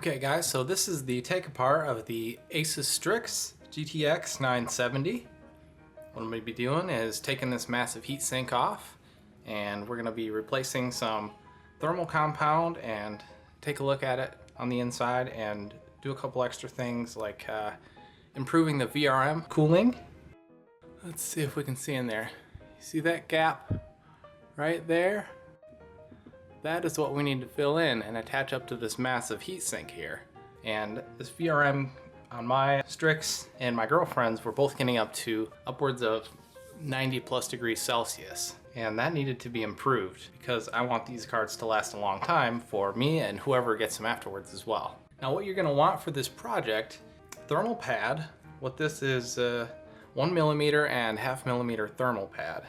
Okay guys, so this is the take apart of the Asus Strix GTX 970. What I'm going to be doing is taking this massive heatsink off, and we're going to be replacing some thermal compound and take a look at it on the inside and do a couple extra things like improving the VRM cooling. Let's see if we can see in there. You see that gap right there? That is what we need to fill in and attach up to this massive heatsink here. And this VRM on my Strix and my girlfriend's were both getting up to upwards of 90 plus degrees Celsius. And that needed to be improved because I want these cards to last a long time for me and whoever gets them afterwards as well. Now what you're gonna want for this project, thermal pad. What this is 1mm and 1/2 millimeter thermal pad.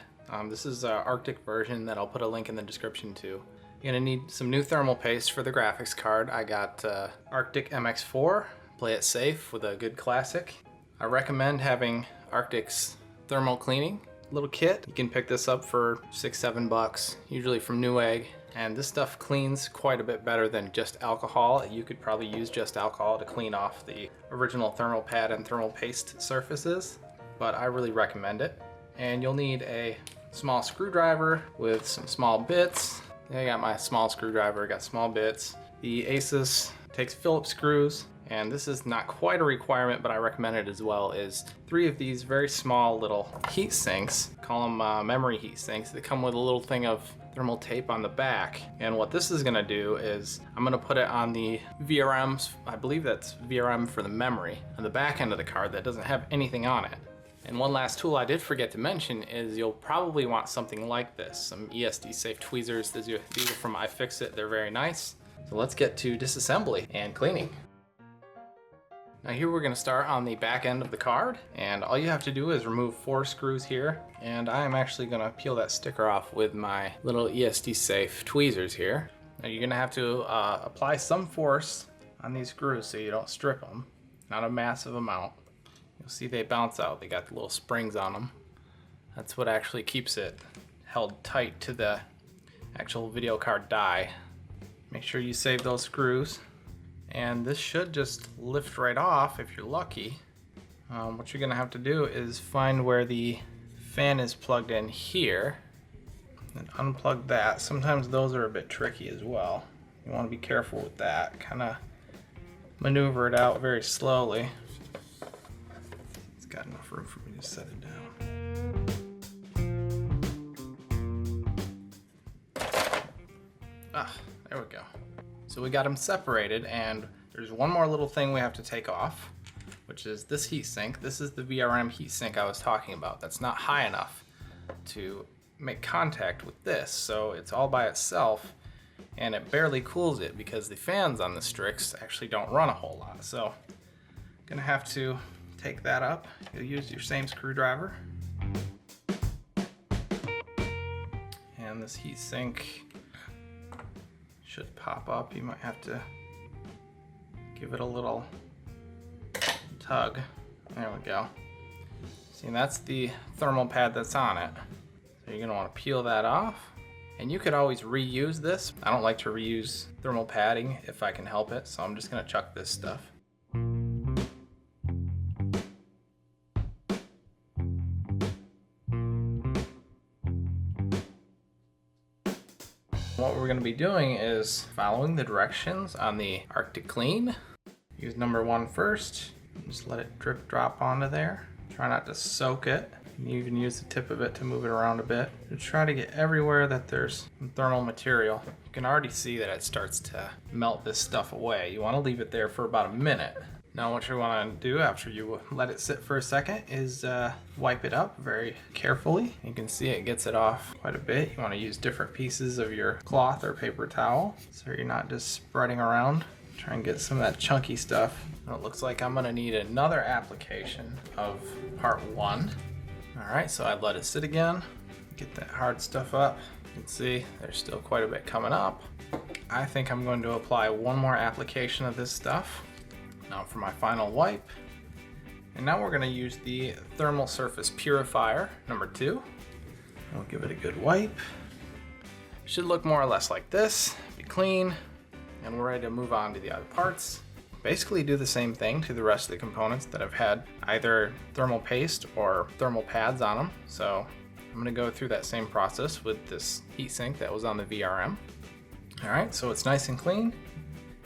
This is an Arctic version that I'll put a link in the description to. You're gonna need some new thermal paste for the graphics card. I got Arctic MX4, play it safe with a good classic. I recommend having Arctic's thermal cleaning little kit. You can pick this up for $6-7, usually from Newegg. And this stuff cleans quite a bit better than just alcohol. You could probably use just alcohol to clean off the original thermal pad and thermal paste surfaces, but I really recommend it. And you'll need a small screwdriver with some small bits. I got my small screwdriver, got small bits. The Asus takes Phillips screws, and this is not quite a requirement, but I recommend it as well, is 3 of these very small little heat sinks, call them memory heat sinks. They come with a little thing of thermal tape on the back. And what this is gonna do is, I'm gonna put it on the VRMs, I believe that's VRM for the memory, on the back end of the card that doesn't have anything on it. And one last tool I did forget to mention is you'll probably want something like this, some ESD safe tweezers. These are from iFixit, they're very nice. So let's get to disassembly and cleaning. Now here we're gonna start on the back end of the card, and all you have to do is remove 4 screws here. And I am actually gonna peel that sticker off with my little ESD safe tweezers here. Now you're gonna have to apply some force on these screws so you don't strip them, not a massive amount. You'll see they bounce out. They got the little springs on them. That's what actually keeps it held tight to the actual video card die. Make sure you save those screws. And this should just lift right off if you're lucky. What you're gonna have to do is find where the fan is plugged in here and unplug that. Sometimes those are a bit tricky as well. You wanna be careful with that. Kinda maneuver it out very slowly. Got enough room for me to set it down. There we go. So we got them separated, and there's one more little thing we have to take off, which is this heatsink. This is the VRM heatsink I was talking about. That's not high enough to make contact with this, so it's all by itself, and it barely cools it because the fans on the Strix actually don't run a whole lot. So I'm gonna have to take that up. You'll use your same screwdriver. And this heatsink should pop up. You might have to give it a little tug. There we go. See, that's the thermal pad that's on it. So you're gonna wanna peel that off. And you could always reuse this. I don't like to reuse thermal padding if I can help it, so I'm just gonna chuck this stuff. What we're going to be doing is following the directions on the Arctic Clean. Use number 1 first. Just let it drip drop onto there. Try not to soak it. You can use the tip of it to move it around a bit. Just try to get everywhere that there's some thermal material. You can already see that it starts to melt this stuff away. You want to leave it there for about a minute. Now what you want to do after you let it sit for a second is wipe it up very carefully. You can see it gets it off quite a bit. You want to use different pieces of your cloth or paper towel so you're not just spreading around. Try and get some of that chunky stuff. Now it looks like I'm going to need another application of part 1. Alright, so I'd let it sit again. Get that hard stuff up. You can see there's still quite a bit coming up. I think I'm going to apply one more application of this stuff. Now for my final wipe. And now we're going to use the thermal surface purifier number 2. We'll give it a good wipe. Should look more or less like this. Be clean. And we're ready to move on to the other parts. basically do the same thing to the rest of the components that have had either thermal paste or thermal pads on them. So I'm going to go through that same process with this heatsink that was on the VRM. Alright, so it's nice and clean.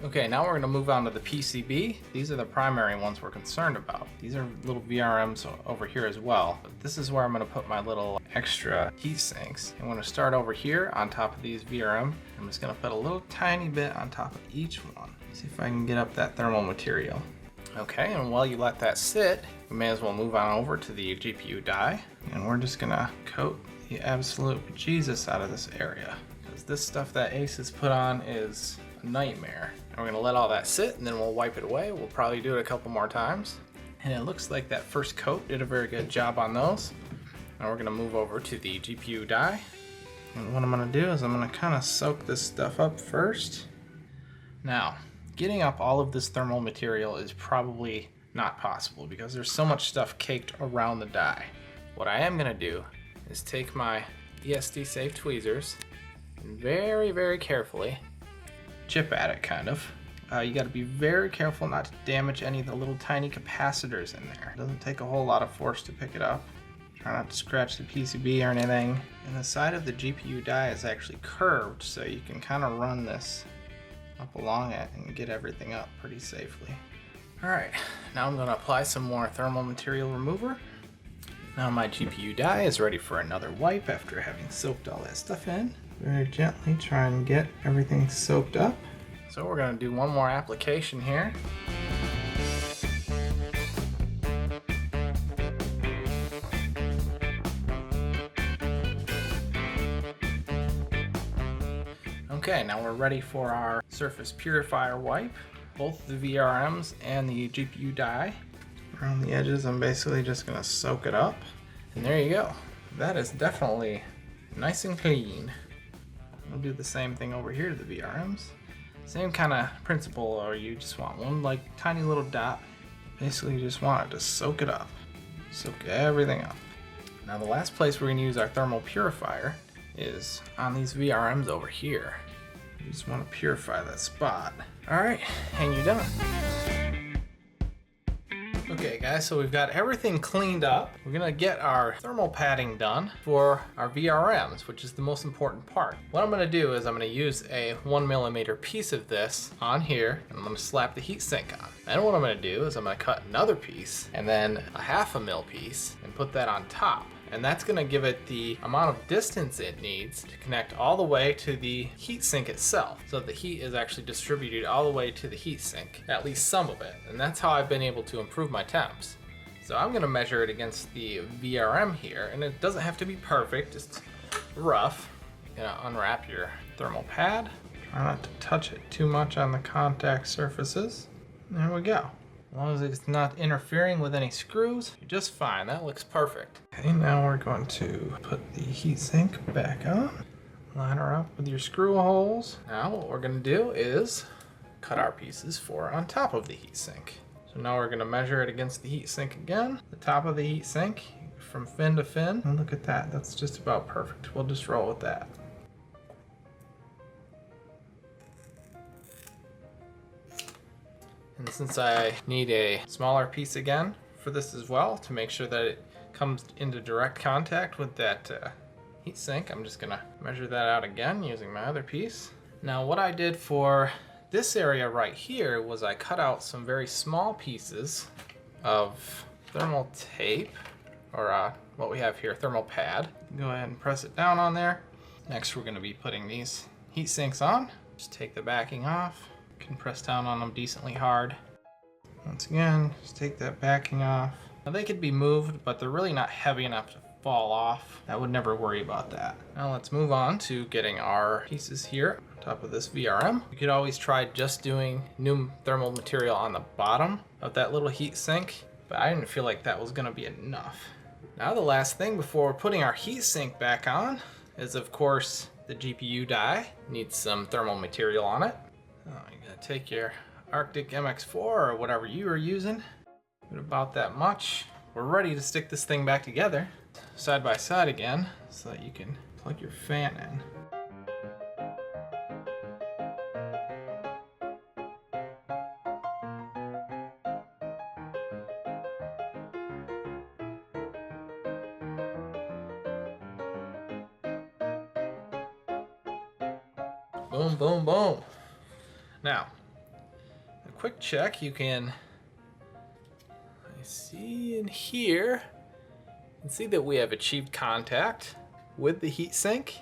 Okay, now we're going to move on to the PCB. These are the primary ones we're concerned about. These are little VRMs over here as well. But this is where I'm going to put my little extra heat sinks. I'm going to start over here on top of these VRM. I'm just going to put a little tiny bit on top of each one. See if I can get up that thermal material. Okay, and while you let that sit, we may as well move on over to the GPU die. And we're just going to coat the absolute bejesus out of this area. Because this stuff that Asus put on is a nightmare. And we're gonna let all that sit and then we'll wipe it away. We'll probably do it a couple more times. And it looks like that first coat did a very good job on those. Now we're gonna move over to the GPU die. And what I'm gonna do is I'm gonna kind of soak this stuff up first. Now, getting up all of this thermal material is probably not possible because there's so much stuff caked around the die. What I am gonna do is take my ESD safe tweezers and very, very carefully chip at it, kind of. You got to be very careful not to damage any of the little tiny capacitors in there. It doesn't take a whole lot of force to pick it up. Try not to scratch the PCB or anything. And the side of the GPU die is actually curved, so you can kind of run this up along it and get everything up pretty safely. Alright, now I'm going to apply some more thermal material remover. Now my GPU die is ready for another wipe after having soaked all that stuff in. Very gently try and get everything soaked up. So we're going to do one more application here. Okay, now we're ready for our surface purifier wipe. Both the VRMs and the GPU die. Around the edges, I'm basically just going to soak it up. And there you go. That is definitely nice and clean. We'll do the same thing over here to the VRMs. Same kind of principle, or you just want one like tiny little dot. Basically, you just want it to soak it up. Soak everything up. Now the last place we're going to use our thermal purifier is on these VRMs over here. You just want to purify that spot. Alright, and you're done. Okay guys, so we've got everything cleaned up. We're gonna get our thermal padding done for our VRMs, which is the most important part. What I'm gonna do is I'm gonna use a 1mm piece of this on here, and I'm gonna slap the heatsink on. Then what I'm gonna do is I'm gonna cut another piece, and then a 1/2 mil piece, and put that on top. And that's gonna give it the amount of distance it needs to connect all the way to the heatsink itself. So the heat is actually distributed all the way to the heatsink, at least some of it. And that's how I've been able to improve my temps. So I'm gonna measure it against the VRM here, and it doesn't have to be perfect, just rough. You're gonna unwrap your thermal pad. Try not to touch it too much on the contact surfaces. There we go. As long as it's not interfering with any screws, you're just fine. That looks perfect. Okay, now we're going to put the heatsink back on. Line her up with your screw holes. Now what we're going to do is cut our pieces for on top of the heatsink. So now we're going to measure it against the heatsink again. The top of the heatsink from fin to fin. And look at that. That's just about perfect. We'll just roll with that. And since I need a smaller piece again for this as well, to make sure that it comes into direct contact with that heatsink, I'm just gonna measure that out again using my other piece. Now what I did for this area right here was I cut out some very small pieces of thermal tape, or what we have here, thermal pad. Go ahead and press it down on there. Next we're gonna be putting these heat sinks on. Just take the backing off. Can press down on them decently hard. Once again, just take that backing off. Now they could be moved, but they're really not heavy enough to fall off. I would never worry about that. Now let's move on to getting our pieces here on top of this VRM. You could always try just doing new thermal material on the bottom of that little heat sink, but I didn't feel like that was gonna be enough. Now the last thing before putting our heat sink back on is of course the GPU die. Needs some thermal material on it. Oh, you gotta take your Arctic MX4 or whatever you are using. Put about that much. We're ready to stick this thing back together, side by side again, so that you can plug your fan in. Boom, boom, boom. Now, a quick check, you can see in here, you can see that we have achieved contact with the heatsink.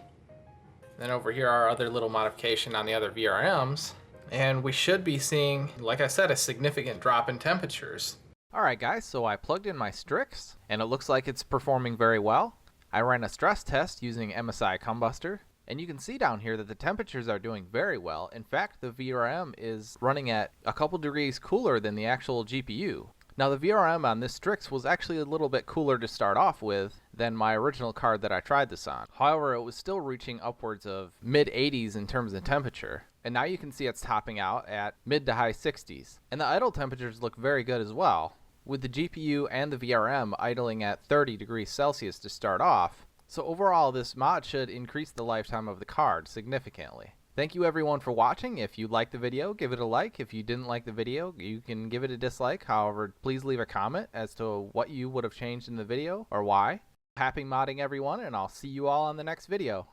Then over here our other little modification on the other VRMs. And we should be seeing, like I said, a significant drop in temperatures. Alright guys, so I plugged in my Strix, and it looks like it's performing very well. I ran a stress test using MSI Combustor, and you can see down here that the temperatures are doing very well. In fact, the VRM is running at a couple degrees cooler than the actual GPU. Now the VRM on this Strix was actually a little bit cooler to start off with than my original card that I tried this on. However, it was still reaching upwards of mid-80s in terms of temperature. And now you can see it's topping out at mid to high 60s. And the idle temperatures look very good as well, with the GPU and the VRM idling at 30 degrees Celsius to start off. So overall, this mod should increase the lifetime of the card significantly. Thank you everyone for watching. If you liked the video, give it a like. If you didn't like the video, you can give it a dislike. However, please leave a comment as to what you would have changed in the video or why. Happy modding everyone, and I'll see you all on the next video.